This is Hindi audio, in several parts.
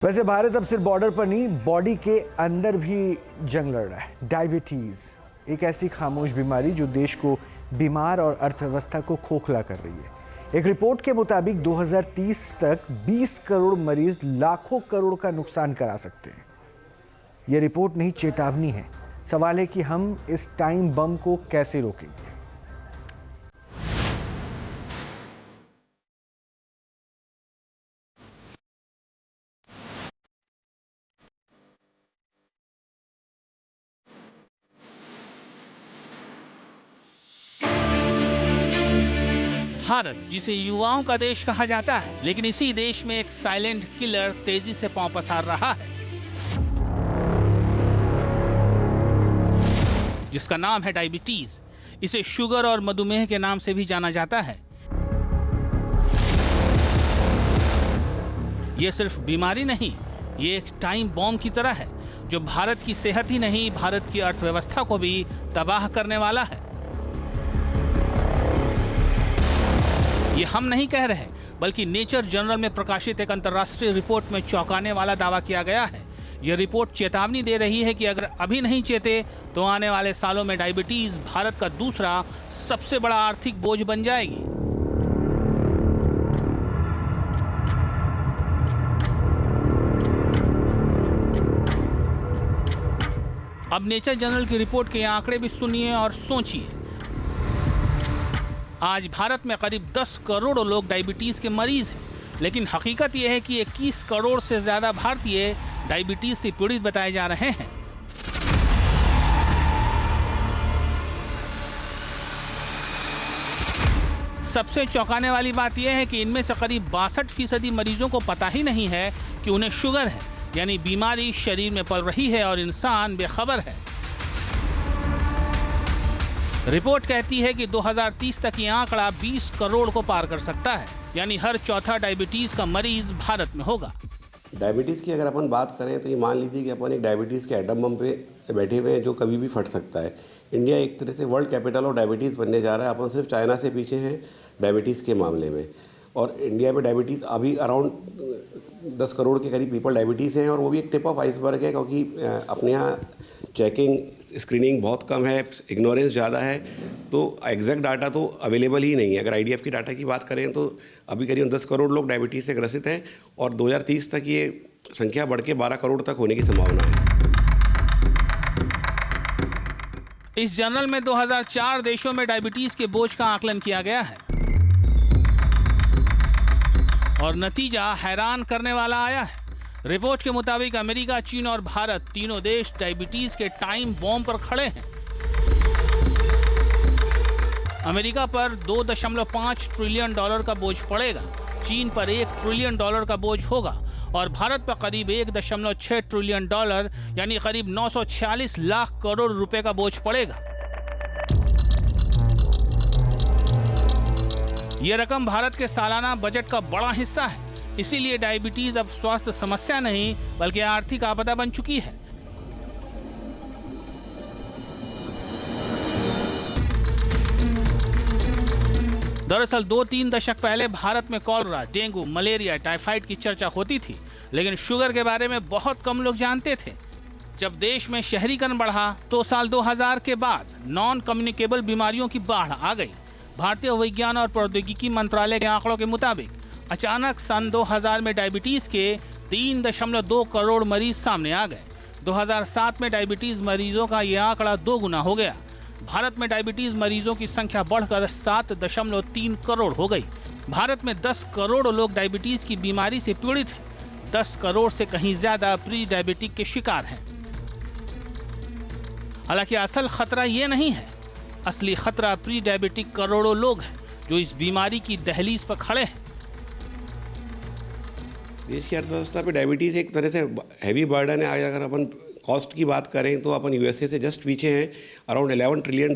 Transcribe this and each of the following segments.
वैसे भारत अब सिर्फ बॉर्डर पर नहीं, बॉडी के अंदर भी जंग लड़ रहा है। डायबिटीज एक ऐसी खामोश बीमारी जो देश को बीमार और अर्थव्यवस्था को खोखला कर रही है। एक रिपोर्ट के मुताबिक 2030 तक 20 करोड़ मरीज लाखों करोड़ का नुकसान करा सकते हैं। यह रिपोर्ट नहीं, चेतावनी है। सवाल है कि हम इस टाइम बम को कैसे रोकेंगे। भारत, जिसे युवाओं का देश कहा जाता है, लेकिन इसी देश में एक साइलेंट किलर तेजी से पांव पसार रहा है, जिसका नाम है डायबिटीज। इसे शुगर और मधुमेह के नाम से भी जाना जाता है। ये सिर्फ बीमारी नहीं, ये एक टाइम बॉम्ब की तरह है जो भारत की सेहत ही नहीं, भारत की अर्थव्यवस्था को भी तबाह करने वाला है। ये हम नहीं कह रहे, बल्कि नेचर जर्नल में प्रकाशित एक अंतर्राष्ट्रीय रिपोर्ट में चौंकाने वाला दावा किया गया है। यह रिपोर्ट चेतावनी दे रही है कि अगर अभी नहीं चेते तो आने वाले सालों में डायबिटीज भारत का दूसरा सबसे बड़ा आर्थिक बोझ बन जाएगी। अब नेचर जर्नल की रिपोर्ट के आंकड़े भी सुनिए और सोचिए। आज भारत में करीब 10 करोड़ लोग डायबिटीज के मरीज हैं, लेकिन हकीकत यह है कि 21 करोड़ से ज्यादा भारतीय डायबिटीज से पीड़ित बताए जा रहे हैं। सबसे चौंकाने वाली बात यह है कि इनमें से करीब 62% मरीजों को पता ही नहीं है कि उन्हें शुगर है, यानी बीमारी शरीर में पल रही है और इंसान बेखबर है। रिपोर्ट कहती है कि 2030 तक ये आंकड़ा 20 करोड़ को पार कर सकता है, यानी हर चौथा डायबिटीज का मरीज भारत में होगा। डायबिटीज़ की अगर अपन बात करें तो ये मान लीजिए कि अपन एक डायबिटीज़ के एटम बम पे बैठे हुए हैं जो कभी भी फट सकता है। इंडिया एक तरह से वर्ल्ड कैपिटल ऑफ डायबिटीज़ बनने जा रहा है। अपन सिर्फ चाइना से पीछे हैं डायबिटीज़ के मामले में, और इंडिया में डायबिटीज़ अभी अराउंड 10 करोड़ के करीब पीपल डायबिटीज़ हैं, और वो भी एक टिप ऑफ आइसबर्ग है, क्योंकि अपने यहाँ चेकिंग स्क्रीनिंग बहुत कम है, इग्नोरेंस ज़्यादा है, तो एग्जैक्ट डाटा तो अवेलेबल ही नहीं है। अगर IDF की डाटा की बात करें तो अभी करीब 10 करोड़ लोग डायबिटीज़ से ग्रसित हैं, और 2030 तक ये संख्या बढ़ के 12 करोड़ तक होने की संभावना है। इस जर्नल में 2004 देशों में डायबिटीज के बोझ का आकलन किया गया है, और नतीजा हैरान करने वाला आया है। रिपोर्ट के मुताबिक अमेरिका, चीन और भारत तीनों देश डायबिटीज के टाइम बॉम्ब पर खड़े हैं। अमेरिका पर $2.5 ट्रिलियन का बोझ पड़ेगा, चीन पर $1 ट्रिलियन का बोझ होगा, और भारत पर करीब $1.6 ट्रिलियन यानी करीब 946 लाख करोड़ रुपए का बोझ पड़ेगा। यह रकम भारत के सालाना बजट का बड़ा हिस्सा है। इसीलिए डायबिटीज अब स्वास्थ्य समस्या नहीं, बल्कि आर्थिक आपदा बन चुकी है। दरअसल 2-3 दशक पहले भारत में कॉलरा, डेंगू, मलेरिया, टाइफाइड की चर्चा होती थी, लेकिन शुगर के बारे में बहुत कम लोग जानते थे। जब देश में शहरीकरण बढ़ा तो साल 2000 के बाद नॉन कम्युनिकेबल बीमारियों की बाढ़ आ गई। भारतीय विज्ञान और प्रौद्योगिकी मंत्रालय के आंकड़ों के मुताबिक अचानक सन 2000 में डायबिटीज के 3.2 करोड़ मरीज सामने आ गए। 2007 में डायबिटीज मरीजों का यह आंकड़ा 2 गुना हो गया। भारत में डायबिटीज मरीजों की संख्या बढ़कर 7.3 करोड़ हो गई। भारत में 10 करोड़ लोग डायबिटीज की बीमारी से पीड़ित हैं। 10 करोड़ से कहीं ज्यादा प्री डायबिटिक के शिकार हैं। हालांकि असल खतरा ये नहीं है, असली खतरा प्री डायबिटिक करोड़ों लोग हैं जो इस बीमारी की दहलीज पर खड़े हैं। देश की अर्थव्यवस्था पे डायबिटीज़ एक तरह से हैवी बर्डन है। अगर अपन कॉस्ट की बात करें तो अपन USA से जस्ट पीछे हैं। अराउंड $11 ट्रिलियन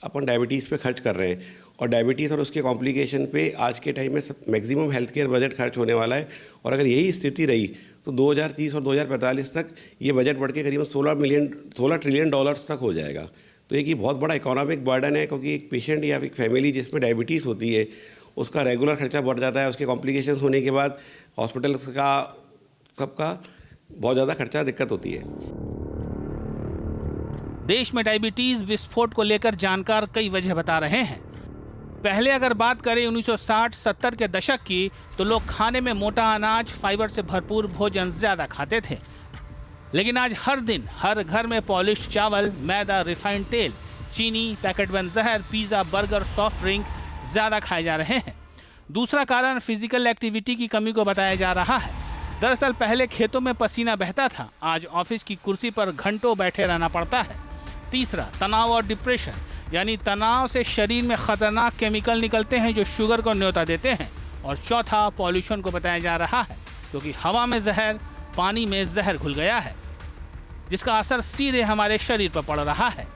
अपन डायबिटीज़ पे खर्च कर रहे हैं, और डायबिटीज़ और उसके कॉम्प्लिकेशन पे आज के टाइम में मैक्सिमम हेल्थ केयर बजट खर्च होने वाला है। और अगर यही स्थिति रही तो 2030 और 2045 तक ये बजट बढ़ के करीब $16 ट्रिलियन तक हो जाएगा। तो एक ये बहुत बड़ा इकोनॉमिक बर्डन है, क्योंकि एक पेशेंट या एक फैमिली जिसमें डायबिटीज़ होती है उसका रेगुलर खर्चा बढ़ जाता है। उसके कॉम्प्लिकेशंस होने के बाद हॉस्पिटल का सबका बहुत ज़्यादा खर्चा दिक्कत होती है। देश में डायबिटीज विस्फोट को लेकर जानकार कई वजह बता रहे हैं। पहले अगर बात करें 1960-70 के दशक की, तो लोग खाने में मोटा अनाज, फाइबर से भरपूर भोजन ज्यादा खाते थे। लेकिन आज हर दिन हर घर में पॉलिश चावल, मैदा, रिफाइंड तेल, चीनी, पैकेट बंद जहर, पिज्जा, बर्गर, सॉफ्ट ड्रिंक ज्यादा खाए जा रहे हैं। दूसरा कारण फिजिकल एक्टिविटी की कमी को बताया जा रहा है। दरअसल पहले खेतों में पसीना बहता था, आज ऑफिस की कुर्सी पर घंटों बैठे रहना पड़ता है। तीसरा, तनाव और डिप्रेशन, यानी तनाव से शरीर में खतरनाक केमिकल निकलते हैं जो शुगर को न्योता देते हैं। और चौथा, पॉल्यूशन को बताया जा रहा है, क्योंकि हवा में जहर, पानी में जहर घुल गया है, जिसका असर सीधे हमारे शरीर पर पड़ रहा है।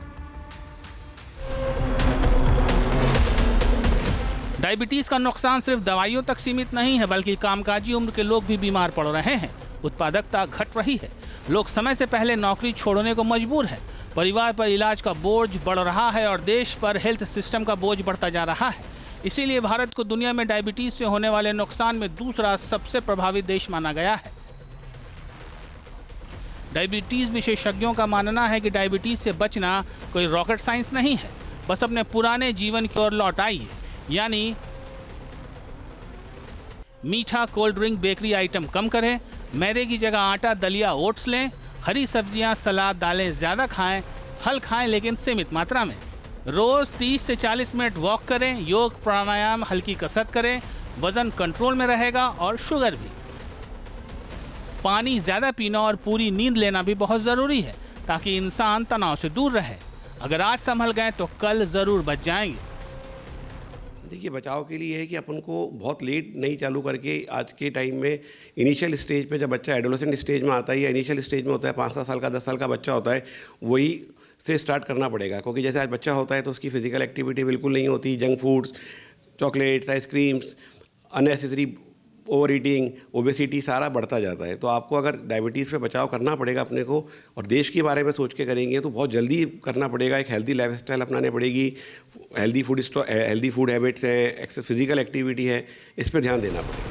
डायबिटीज का नुकसान सिर्फ दवाइयों तक सीमित नहीं है, बल्कि कामकाजी उम्र के लोग भी बीमार पड़ रहे हैं। उत्पादकता घट रही है, लोग समय से पहले नौकरी छोड़ने को मजबूर है, परिवार पर इलाज का बोझ बढ़ रहा है और देश पर हेल्थ सिस्टम का बोझ बढ़ता जा रहा है। इसीलिए भारत को दुनिया में डायबिटीज से होने वाले नुकसान में दूसरा सबसे प्रभावित देश माना गया है। डायबिटीज विशेषज्ञों का मानना है कि डायबिटीज से बचना कोई रॉकेट साइंस नहीं है, बस अपने पुराने जीवन की ओर लौट आइए, यानी मीठा, कोल्ड ड्रिंक, बेकरी आइटम कम करें, मैदे की जगह आटा, दलिया, ओट्स लें, हरी सब्जियां, सलाद, दालें ज़्यादा खाएं, फल खाएं लेकिन सीमित मात्रा में। रोज़ 30 से 40 मिनट वॉक करें, योग, प्राणायाम, हल्की कसरत करें, वज़न कंट्रोल में रहेगा और शुगर भी। पानी ज़्यादा पीना और पूरी नींद लेना भी बहुत ज़रूरी है, ताकि इंसान तनाव से दूर रहे। अगर आज संभल गए तो कल ज़रूर बच जाएंगे। देखिए, बचाव के लिए है कि अपन को बहुत लेट नहीं चालू करके आज के टाइम में इनिशियल स्टेज पे, जब बच्चा एडोलेसेंट स्टेज में आता है या इनिशियल स्टेज में होता है, 5-7 साल का, 10 साल का बच्चा होता है, वही से स्टार्ट करना पड़ेगा। क्योंकि जैसे आज बच्चा होता है तो उसकी फिजिकल एक्टिविटी बिल्कुल नहीं होती, junk foods, chocolates, ice creams, unnecessary over eating, obesity सारा बढ़ता जाता है। तो आपको अगर डायबिटीज़ पे बचाव करना पड़ेगा अपने को, और देश के बारे में सोच के करेंगे तो बहुत जल्दी करना पड़ेगा। एक हेल्दी लाइफस्टाइल अपनाने पड़ेगी, हेल्दी फूड हैबिट्स है, फिजिकल एक्टिविटी है, इस पर ध्यान देना पड़ेगा।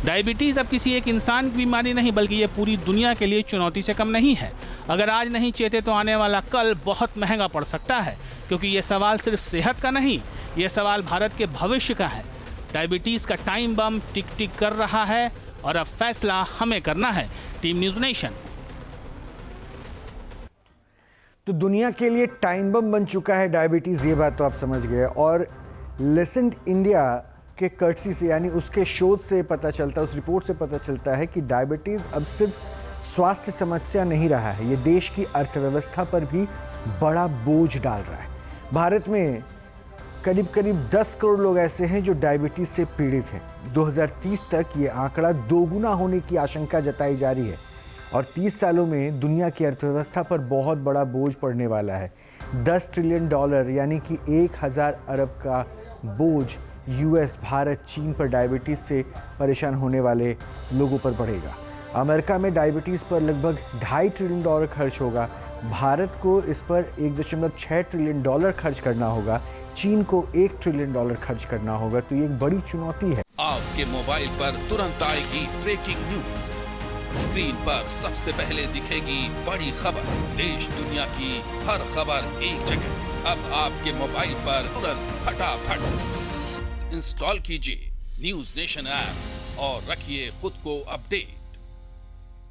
डायबिटीज़ अब किसी एक इंसान की बीमारी नहीं, बल्कि ये पूरी दुनिया के लिए चुनौती से कम नहीं है। अगर आज नहीं चेते तो आने वाला कल बहुत महंगा पड़ सकता है, क्योंकि ये सवाल सिर्फ सेहत का नहीं, ये सवाल भारत के भविष्य का है। डायबिटीज़ का टाइम बम टिक टिक कर रहा है और अब फैसला हमें करना है। Team news nation. तो दुनिया के लिए टाइम बम बन चुका है डायबिटीज़, ये बात तो आप समझ गए। और लिसेंट इंडिया के कर्टसी से, यानी उसके शोध से पता चलता है, उस रिपोर्ट से पता चलता है कि डायबिटीज़ अब सिर्फ स्वास्थ्य समस्या नहीं रहा है, ये देश की अर्थव्यवस्था पर भी बड़ा बोझ डाल रहा है। भारत में करीब 10 करोड़ लोग ऐसे हैं जो डायबिटीज़ से पीड़ित हैं। 2030 तक ये आंकड़ा दोगुना होने की आशंका जताई जा रही है और 30 सालों में दुनिया की अर्थव्यवस्था पर बहुत बड़ा बोझ पड़ने वाला है। $10 ट्रिलियन यानी कि 1000 अरब का बोझ यूएस, भारत, चीन पर डायबिटीज़ से परेशान होने वाले लोगों पर पड़ेगा। अमेरिका में डायबिटीज़ पर लगभग $2.5 ट्रिलियन खर्च होगा, भारत को इस पर $1.6 ट्रिलियन खर्च करना होगा, चीन को $1 ट्रिलियन खर्च करना होगा। तो ये एक बड़ी चुनौती है। आपके मोबाइल पर तुरंत आएगी ब्रेकिंग न्यूज, स्क्रीन पर सबसे पहले दिखेगी बड़ी खबर, देश दुनिया की हर खबर एक जगह। अब आपके मोबाइल पर तुरंत फटाफट इंस्टॉल कीजिए न्यूज़ नेशन ऐप और रखिए खुद को अपडेट।